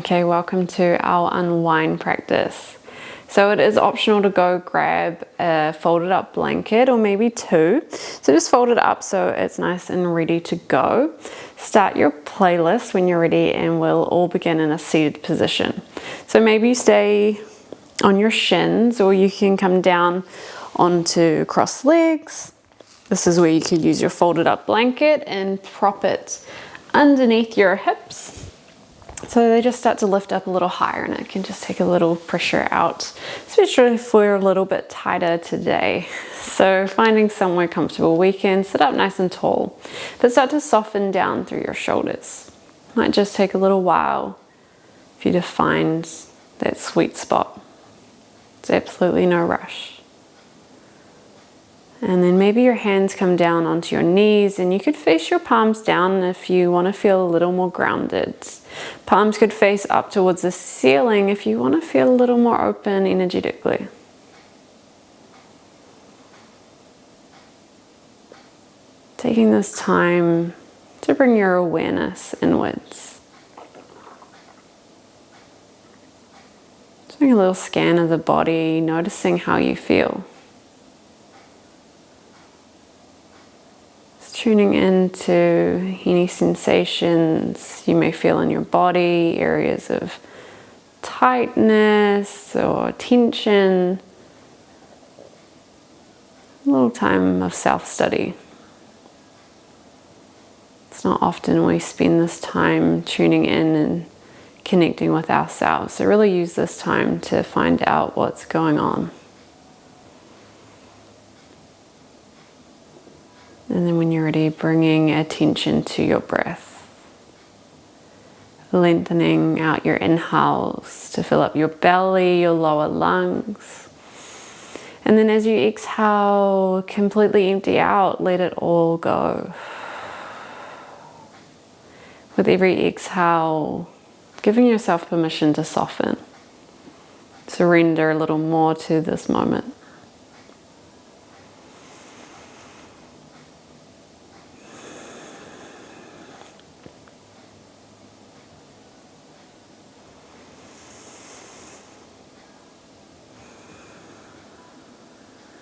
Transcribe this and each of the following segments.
Okay, welcome to our unwind practice. So it is optional to go grab a folded up blanket or maybe two. So just fold it up so it's nice and ready to go. Start your playlist when you're ready and we'll all begin in a seated position. So maybe you stay on your shins or you can come down onto crossed legs. This is where you could use your folded up blanket and prop it underneath your hips. So they just start to lift up a little higher and it can just take a little pressure out, especially if we're a little bit tighter today. So finding somewhere comfortable, we can sit up nice and tall, but start to soften down through your shoulders. Might just take a little while for you to find that sweet spot. It's absolutely no rush. And then maybe your hands come down onto your knees and you could face your palms down if you want to feel a little more grounded. Palms could face up towards the ceiling if you want to feel a little more open energetically. Taking this time to bring your awareness inwards. Doing a little scan of the body, noticing how you feel. Tuning into any sensations you may feel in your body, areas of tightness or tension. A little time of self-study. It's not often we spend this time tuning in and connecting with ourselves. So really use this time to find out what's going on. And then when you're ready, bringing attention to your breath. Lengthening out your inhales to fill up your belly, your lower lungs. And then as you exhale, completely empty out, let it all go. With every exhale, giving yourself permission to soften. Surrender a little more to this moment.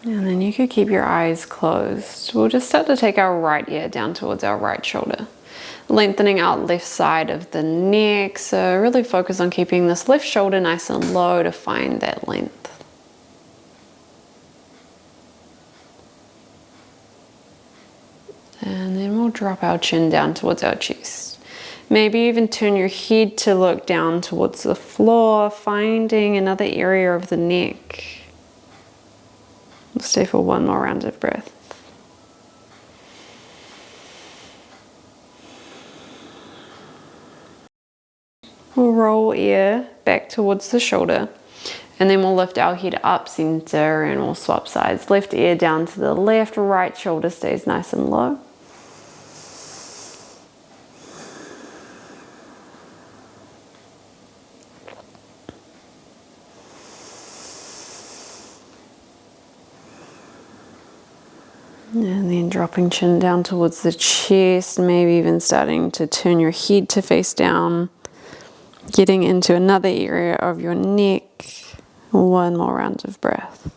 And then you could keep your eyes closed. We'll just start to take our right ear down towards our right shoulder. Lengthening out left side of the neck. So really focus on keeping this left shoulder nice and low to find that length. And then we'll drop our chin down towards our chest. Maybe even turn your head to look down towards the floor, finding another area of the neck. We'll stay for one more round of breath. We'll roll ear back towards the shoulder and then we'll lift our head up center and we'll swap sides. Left ear down to the left, right shoulder stays nice and low. And then dropping chin down towards the chest, maybe even starting to turn your head to face down, getting into another area of your neck. One more round of breath.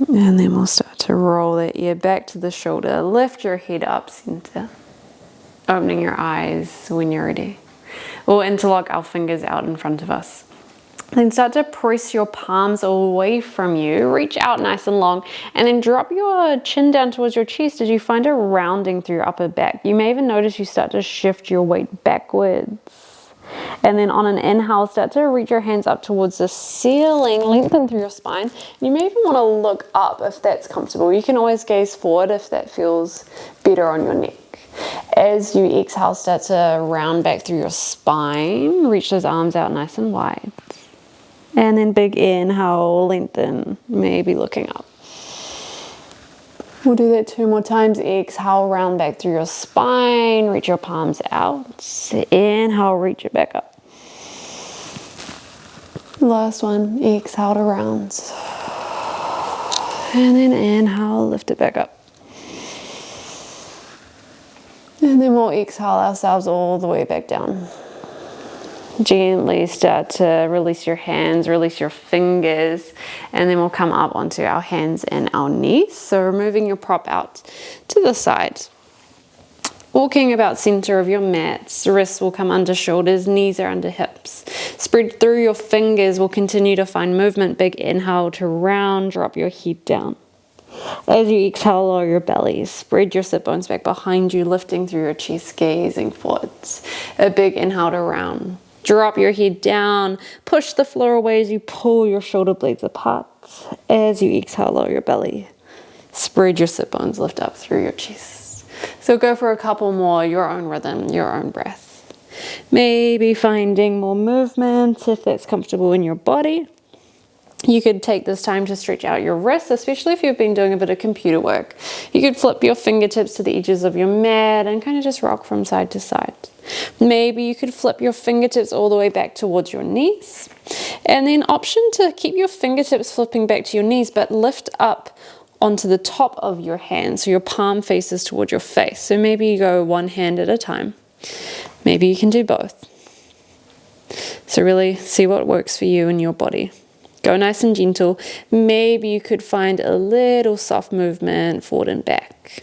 And then we'll start to roll that ear back to the shoulder, lift your head up center, opening your eyes when you're ready. We'll interlock our fingers out in front of us. Then start to press your palms away from you, reach out nice and long, and then drop your chin down towards your chest as you find a rounding through your upper back. You may even notice you start to shift your weight backwards. And then on an inhale, start to reach your hands up towards the ceiling, lengthen through your spine. You may even want to look up if that's comfortable. You can always gaze forward if that feels better on your neck. As you exhale, start to round back through your spine, reach those arms out nice and wide. And then big inhale, lengthen, maybe looking up. We'll do that 2 more times. Exhale, round back through your spine, reach your palms out. Inhale, reach it back up. Last one, exhale to round. And then inhale, lift it back up. And And then we'll exhale ourselves all the way back down. Gently start to release your hands, release your fingers, and then we'll come up onto our hands and our knees. So removing your prop out to the side. Walking about center of your mats, wrists will come under shoulders, knees are under hips. Spread through your fingers, we'll continue to find movement. Big inhale to round, drop your head down. As you exhale, lower your belly. Spread your sit bones back behind you, lifting through your chest, gazing forwards. A big inhale to round. Drop your head down, push the floor away as you pull your shoulder blades apart. As you exhale, lower your belly. Spread your sit bones, lift up through your chest. So go for a couple more, your own rhythm, your own breath. Maybe finding more movement if that's comfortable in your body. You could take this time to stretch out your wrists, especially if you've been doing a bit of computer work. You could flip your fingertips to the edges of your mat and kind of just rock from side to side. Maybe you could flip your fingertips all the way back towards your knees. And then option to keep your fingertips flipping back to your knees, but lift up onto the top of your hand, so your palm faces towards your face. So maybe you go one hand at a time. Maybe you can do both. So really see what works for you and your body. Go nice and gentle. Maybe you could find a little soft movement forward and back.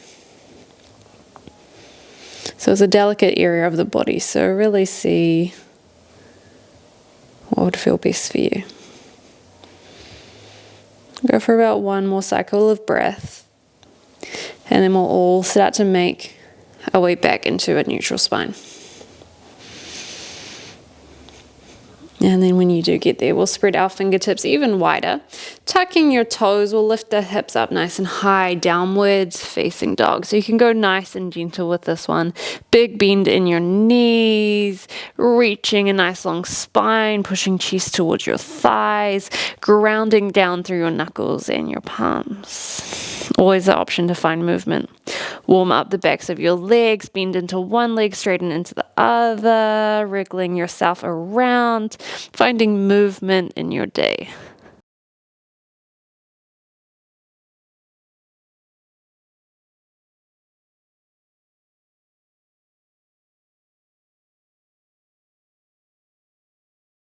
So it's a delicate area of the body, so really see what would feel best for you. Go for about one more cycle of breath, and then we'll all start to make our way back into a neutral spine. And then when you do get there, we'll spread our fingertips even wider. Tucking your toes, we'll lift the hips up nice and high, downwards facing dog. So you can go nice and gentle with this one. Big bend in your knees, reaching a nice long spine, pushing chest towards your thighs, grounding down through your knuckles and your palms. Always the option to find movement. Warm up the backs of your legs, bend into one leg, straighten into the other, wriggling yourself around, finding movement in your day.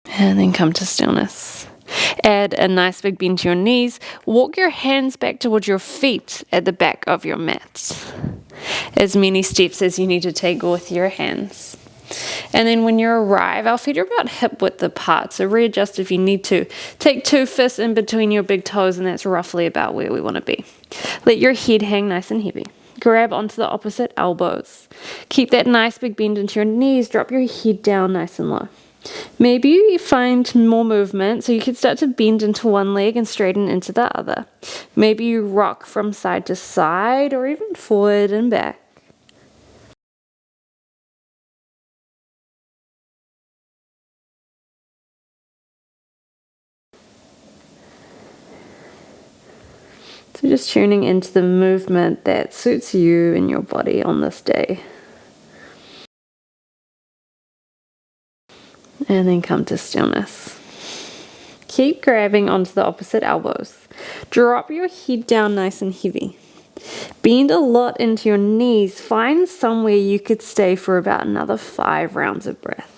And then come to stillness. Add a nice big bend to your knees. Walk your hands back towards your feet at the back of your mat. As many steps as you need to take with your hands. And then when you arrive, our feet are about hip width apart, so readjust if you need to. Take 2 fists in between your big toes, and that's roughly about where we want to be. Let your head hang nice and heavy. Grab onto the opposite elbows. Keep that nice big bend into your knees. Drop your head down nice and low. Maybe you find more movement, so you can start to bend into one leg and straighten into the other. Maybe you rock from side to side or even forward and back. So just tuning into the movement that suits you and your body on this day. And then come to stillness. Keep grabbing onto the opposite elbows. Drop your head down nice and heavy. Bend a lot into your knees. Find somewhere you could stay for about another 5 rounds of breath.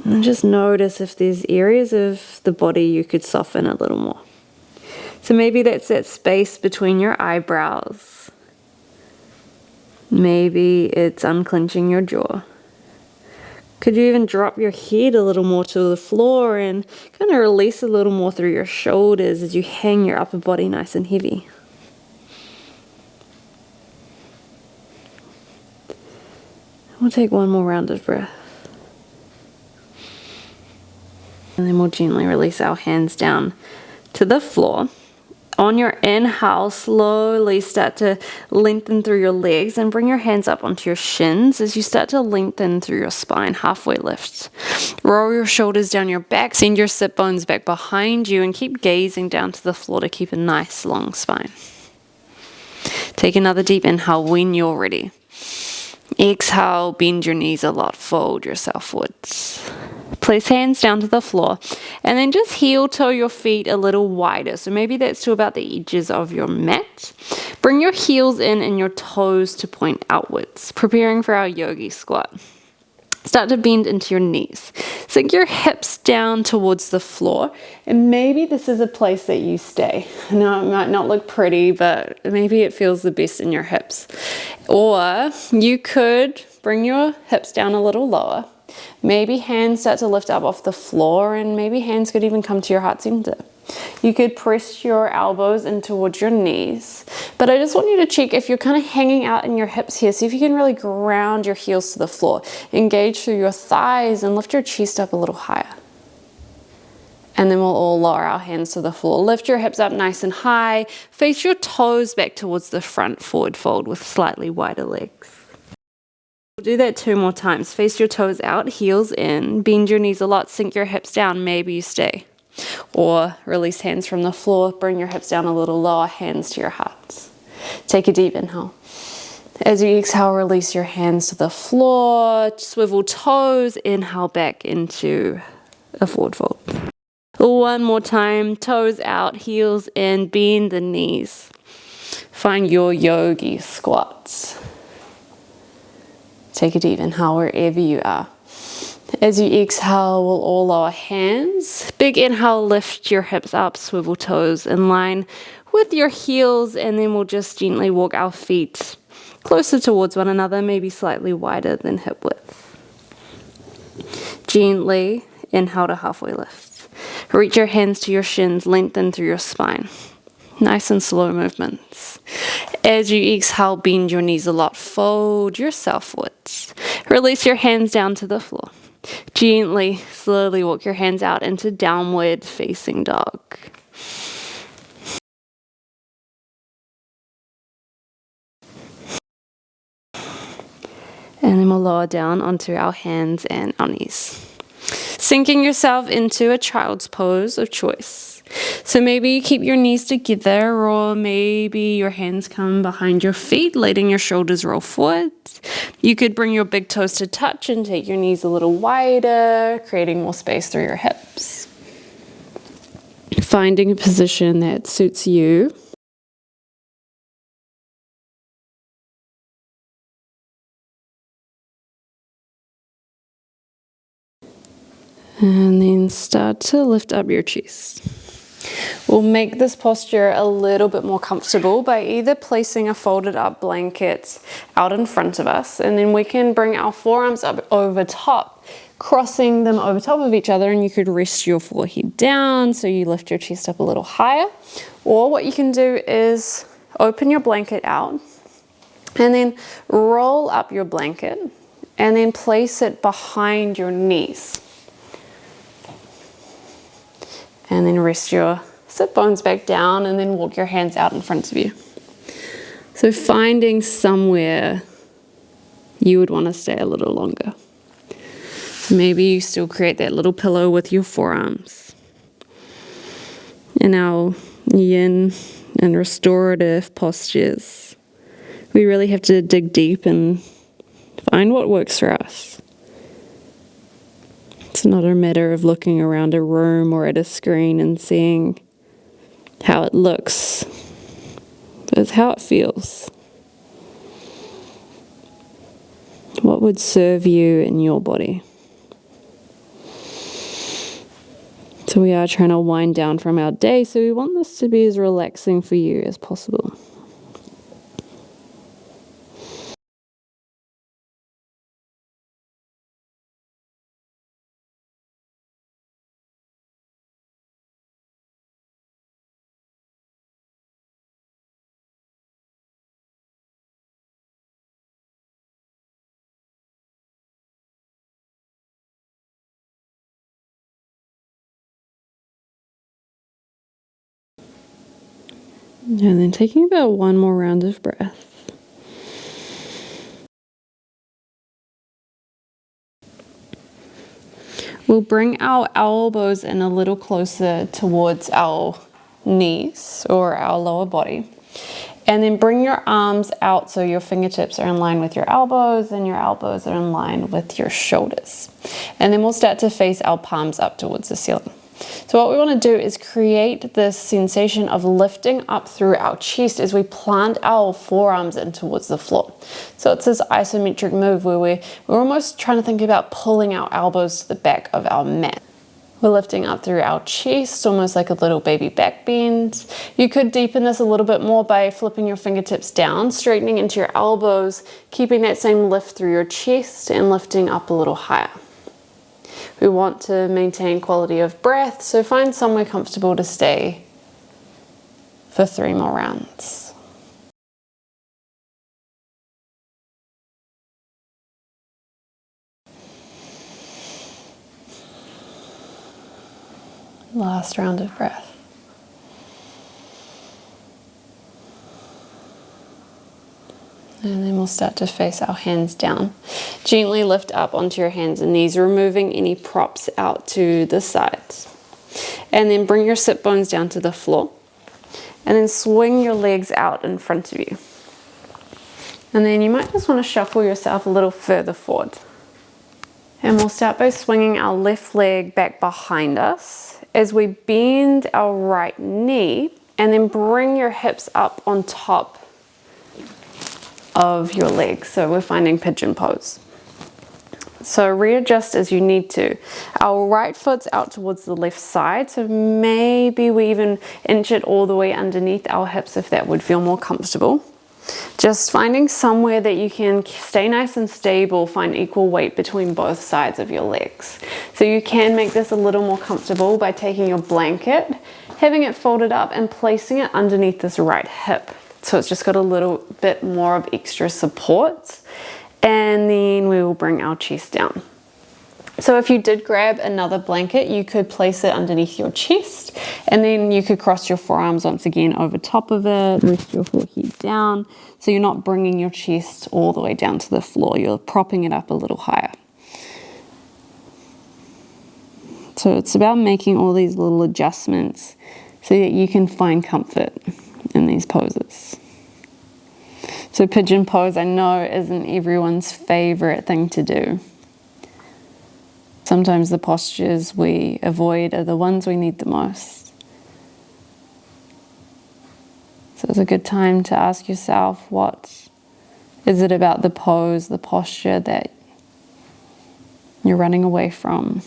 And just notice if there's areas of the body you could soften a little more. So maybe that's that space between your eyebrows. Maybe it's unclenching your jaw. Could you even drop your head a little more to the floor and kind of release a little more through your shoulders as you hang your upper body nice and heavy? We'll take one more round of breath. And then we'll gently release our hands down to the floor. On your inhale, slowly start to lengthen through your legs and bring your hands up onto your shins as you start to lengthen through your spine, halfway lift. Roll your shoulders down your back, send your sit bones back behind you and keep gazing down to the floor to keep a nice long spine. Take another deep inhale when you're ready. Exhale, bend your knees a lot, fold yourself forwards. Place hands down to the floor, and then just heel toe your feet a little wider. So maybe that's to about the edges of your mat. Bring your heels in and your toes to point outwards, preparing for our yogi squat. Start to bend into your knees. Sink your hips down towards the floor, and maybe this is a place that you stay. Now, it might not look pretty, but maybe it feels the best in your hips. Or you could bring your hips down a little lower. Maybe hands start to lift up off the floor, and maybe hands could even come to your heart center. You could press your elbows in towards your knees, but I just want you to check if you're kind of hanging out in your hips here. See if you can really ground your heels to the floor. Engage through your thighs and lift your chest up a little higher. And then we'll all lower our hands to the floor. Lift your hips up nice and high. Face your toes back towards the front, forward fold with slightly wider legs. We'll do that 2 more times. Face your toes out, heels in, bend your knees a lot, sink your hips down, maybe you stay. Or release hands from the floor, bring your hips down a little lower, hands to your hearts. Take a deep inhale. As you exhale, release your hands to the floor, swivel toes, inhale back into a forward fold. 1 more time, toes out, heels in, bend the knees. Find your yogi squats. Take a deep inhale wherever you are. As you exhale, we'll all lower hands. Big inhale, lift your hips up, swivel toes in line with your heels, and then we'll just gently walk our feet closer towards one another, maybe slightly wider than hip width. Gently inhale to halfway lift. Reach your hands to your shins, lengthen through your spine. Nice and slow movements. As you exhale, bend your knees a lot, fold yourself forwards. Release your hands down to the floor. Gently, slowly walk your hands out into downward facing dog. And then we'll lower down onto our hands and our knees. Sinking yourself into a child's pose of choice. So maybe you keep your knees together, or maybe your hands come behind your feet, letting your shoulders roll forward. You could bring your big toes to touch and take your knees a little wider, creating more space through your hips. Finding a position that suits you. And then start to lift up your chest. We'll make this posture a little bit more comfortable by either placing a folded up blanket out in front of us, and then we can bring our forearms up over top, crossing them over top of each other, and you could rest your forehead down so you lift your chest up a little higher. Or what you can do is open your blanket out and then roll up your blanket and then place it behind your knees. And then rest your sit bones back down and then walk your hands out in front of you. So finding somewhere you would want to stay a little longer. So maybe you still create that little pillow with your forearms. In our yin and restorative postures, we really have to dig deep and find what works for us. It's not a matter of looking around a room or at a screen and seeing how it looks, but it's how it feels. What would serve you in your body? So we are trying to wind down from our day, so we want this to be as relaxing for you as possible. And then taking about 1 more round of breath. We'll bring our elbows in a little closer towards our knees or our lower body. And then bring your arms out so your fingertips are in line with your elbows and your elbows are in line with your shoulders. And then we'll start to face our palms up towards the ceiling. So what we want to do is create this sensation of lifting up through our chest as we plant our forearms in towards the floor. So it's this isometric move where we're almost trying to think about pulling our elbows to the back of our mat. We're lifting up through our chest, almost like a little baby back bend. You could deepen this a little bit more by flipping your fingertips down, straightening into your elbows, keeping that same lift through your chest and lifting up a little higher. We want to maintain quality of breath, so find somewhere comfortable to stay for 3 more rounds. Last round of breath. And then we'll start to face our hands down. Gently lift up onto your hands and knees, removing any props out to the sides. And then bring your sit bones down to the floor. And then swing your legs out in front of you. And then you might just want to shuffle yourself a little further forward. And we'll start by swinging our left leg back behind us as we bend our right knee and then bring your hips up on top of your legs. So we're finding pigeon pose. So readjust as you need to. Our right foot's out towards the left side, so maybe we even inch it all the way underneath our hips if that would feel more comfortable. Just finding somewhere that you can stay nice and stable, find equal weight between both sides of your legs. So you can make this a little more comfortable by taking your blanket, having it folded up and placing it underneath this right hip. So it's just got a little bit more of extra support. And then we will bring our chest down. So if you did grab another blanket, you could place it underneath your chest, and then you could cross your forearms once again over top of it, rest your forehead down, so you're not bringing your chest all the way down to the floor, you're propping it up a little higher. So it's about making all these little adjustments so that you can find comfort in these poses. So pigeon pose, I know, isn't everyone's favorite thing to do. Sometimes the postures we avoid are the ones we need the most. So it's a good time to ask yourself, what is it about the pose, the posture that you're running away from?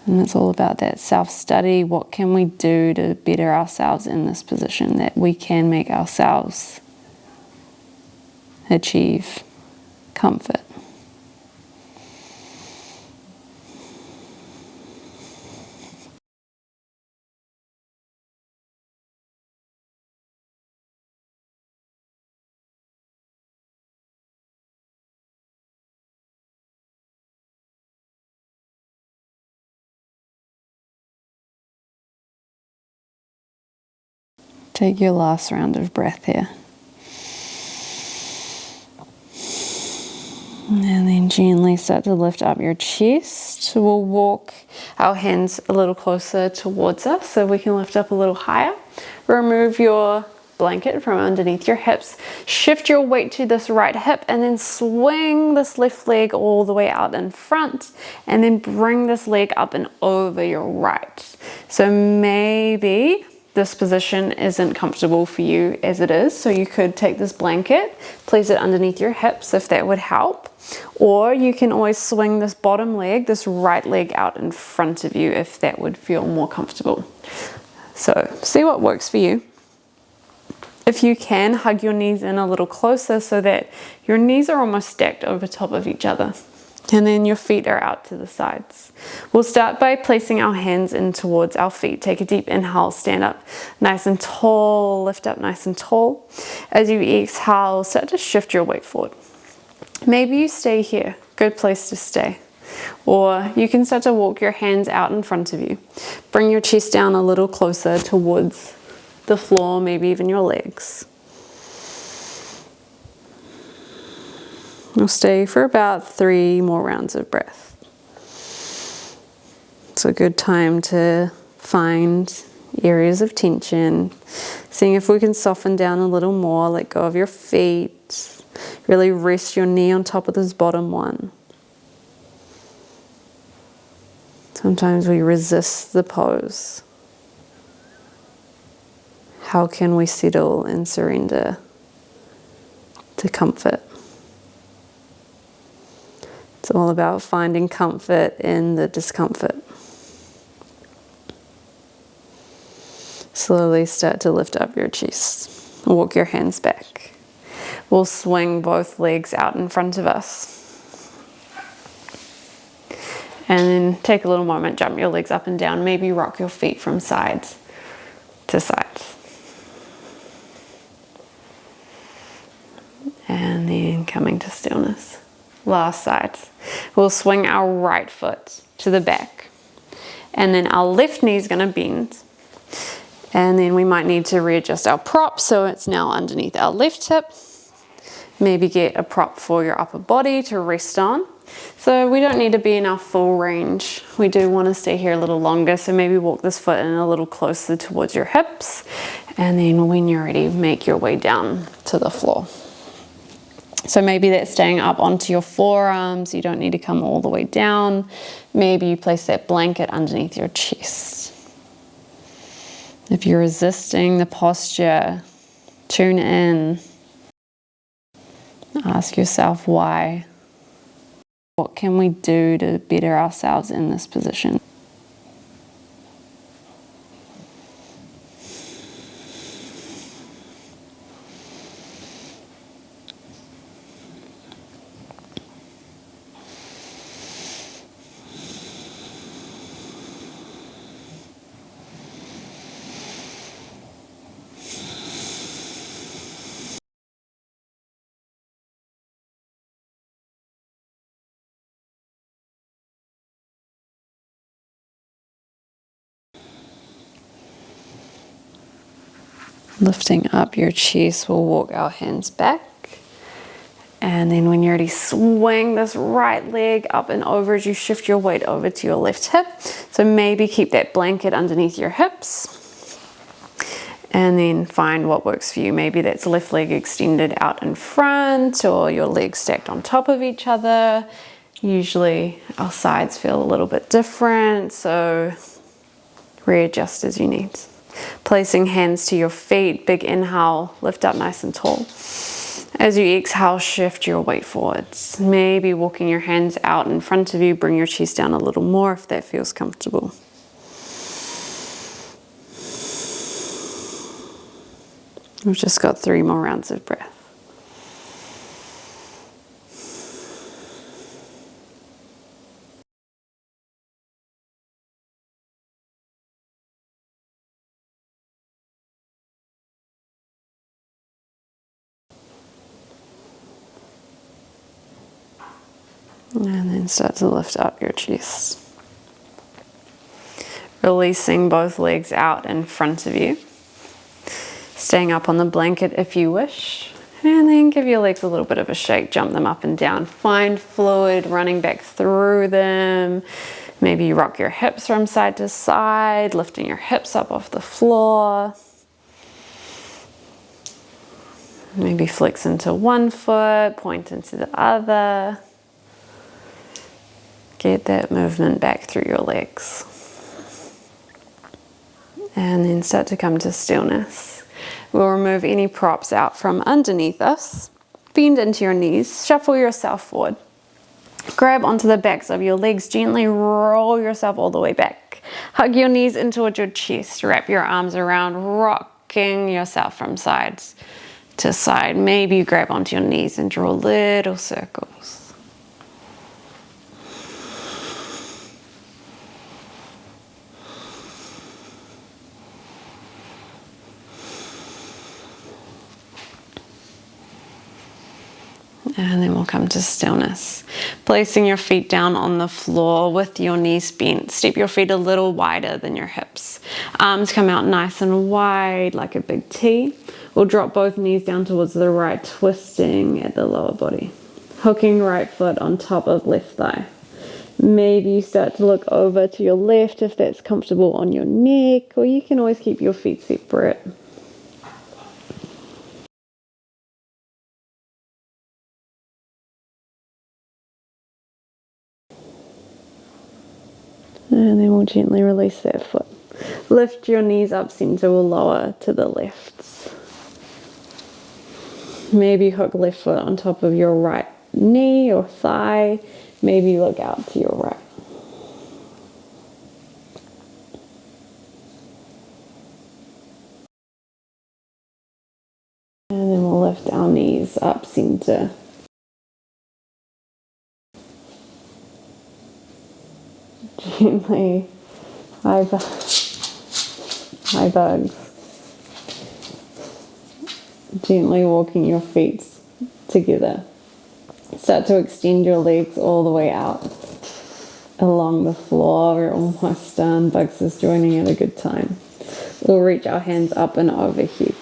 And it's all about that self-study. What can we do to better ourselves in this position, that we can make ourselves achieve comfort? Take your last round of breath here. And then gently start to lift up your chest. We'll walk our hands a little closer towards us so we can lift up a little higher. Remove your blanket from underneath your hips. Shift your weight to this right hip and then swing this left leg all the way out in front, and then bring this leg up and over your right. So maybe this position isn't comfortable for you as it is, so you could take this blanket, place it underneath your hips if that would help, or you can always swing this bottom leg, this right leg out in front of you if that would feel more comfortable. So see what works for you. If you can, hug your knees in a little closer so that your knees are almost stacked over top of each other. And then your feet are out to the sides. We'll start by placing our hands in towards our feet. Take a deep inhale, stand up nice and tall, lift up nice and tall. As you exhale, start to shift your weight forward. Maybe you stay here, good place to stay. Or you can start to walk your hands out in front of you. Bring your chest down a little closer towards the floor, maybe even your legs. We'll stay for about 3 more rounds of breath. It's a good time to find areas of tension, seeing if we can soften down a little more, let go of your feet, really rest your knee on top of this bottom one. Sometimes we resist the pose. How can we settle and surrender to comfort? It's all about finding comfort in the discomfort. Slowly start to lift up your chest. Walk your hands back. We'll swing both legs out in front of us. And then take a little moment, jump your legs up and down. Maybe rock your feet from side to side. And then coming to stillness. Last side. We'll swing our right foot to the back. And then our left knee is going to bend. And then we might need to readjust our prop so it's now underneath our left hip. Maybe get a prop for your upper body to rest on. So we don't need to be in our full range. We do want to stay here a little longer. So maybe walk this foot in a little closer towards your hips. And then when you're ready, make your way down to the floor. So maybe that's staying up onto your forearms. You don't need to come all the way down. Maybe you place that blanket underneath your chest. If you're resisting the posture, tune in. Ask yourself why. What can we do to better ourselves in this position? Lifting up your chest, we'll walk our hands back. And then when you're ready, swing this right leg up and over as you shift your weight over to your left hip. So maybe keep that blanket underneath your hips. And then find what works for you. Maybe that's left leg extended out in front or your legs stacked on top of each other. Usually our sides feel a little bit different, so readjust as you need. Placing hands to your feet, big inhale, lift up nice and tall. As you exhale, shift your weight forwards. Maybe walking your hands out in front of you, bring your chest down a little more if that feels comfortable. We've just got 3 more rounds of breath. And then start to lift up your chest. Releasing both legs out in front of you. Staying up on the blanket if you wish. And then give your legs a little bit of a shake. Jump them up and down. Find fluid running back through them. Maybe you rock your hips from side to side, lifting your hips up off the floor. Maybe flex into one foot, point into the other. Get that movement back through your legs. And then start to come to stillness. We'll remove any props out from underneath us. Bend into your knees, shuffle yourself forward. Grab onto the backs of your legs, gently roll yourself all the way back. Hug your knees in towards your chest, wrap your arms around, rocking yourself from side to side. Maybe you grab onto your knees and draw little circles. And then we'll come to stillness. Placing your feet down on the floor with your knees bent. Step your feet a little wider than your hips. Arms come out nice and wide like a big T. We'll drop both knees down towards the right, twisting at the lower body. Hooking right foot on top of left thigh. Maybe you start to look over to your left if that's comfortable on your neck, or you can always keep your feet separate. And then we'll gently release that foot. Lift your knees up center or lower to the left. Maybe hook left foot on top of your right knee or thigh. Maybe look out to your right. And then we'll lift our knees up center. Gently, hi bugs. Gently walking your feet together. Start to extend your legs all the way out along the floor. We're almost done. Bugs is joining at a good time. We'll reach our hands up and overhead.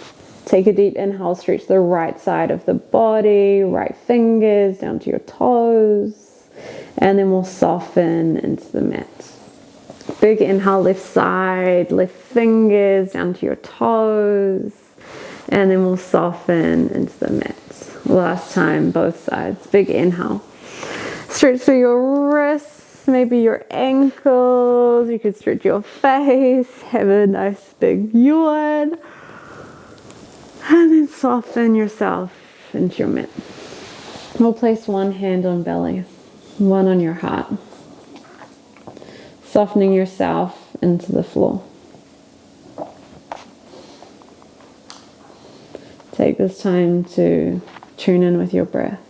Take a deep inhale, stretch the right side of the body, right fingers down to your toes, and then we'll soften into the mat. Big inhale, left side, left fingers down to your toes, and then we'll soften into the mat. Last time, both sides. Big inhale. Stretch through your wrists, maybe your ankles. You could stretch your face, have a nice big yawn. And then soften yourself into your mat. We'll place one hand on belly, one on your heart. Softening yourself into the floor. Take this time to tune in with your breath.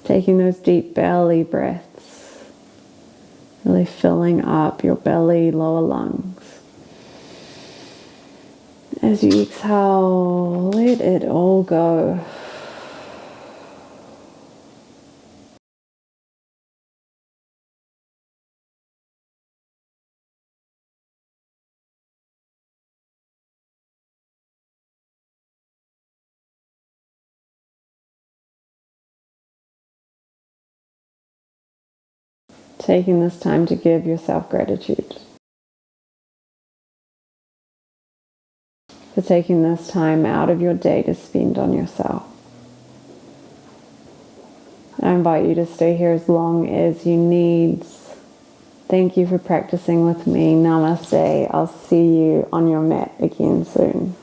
Taking those deep belly breaths, really filling up your belly, lower lungs. As you exhale, let it all go. Taking this time to give yourself gratitude. For taking this time out of your day to spend on yourself. I invite you to stay here as long as you need. Thank you for practicing with me. Namaste. I'll see you on your mat again soon.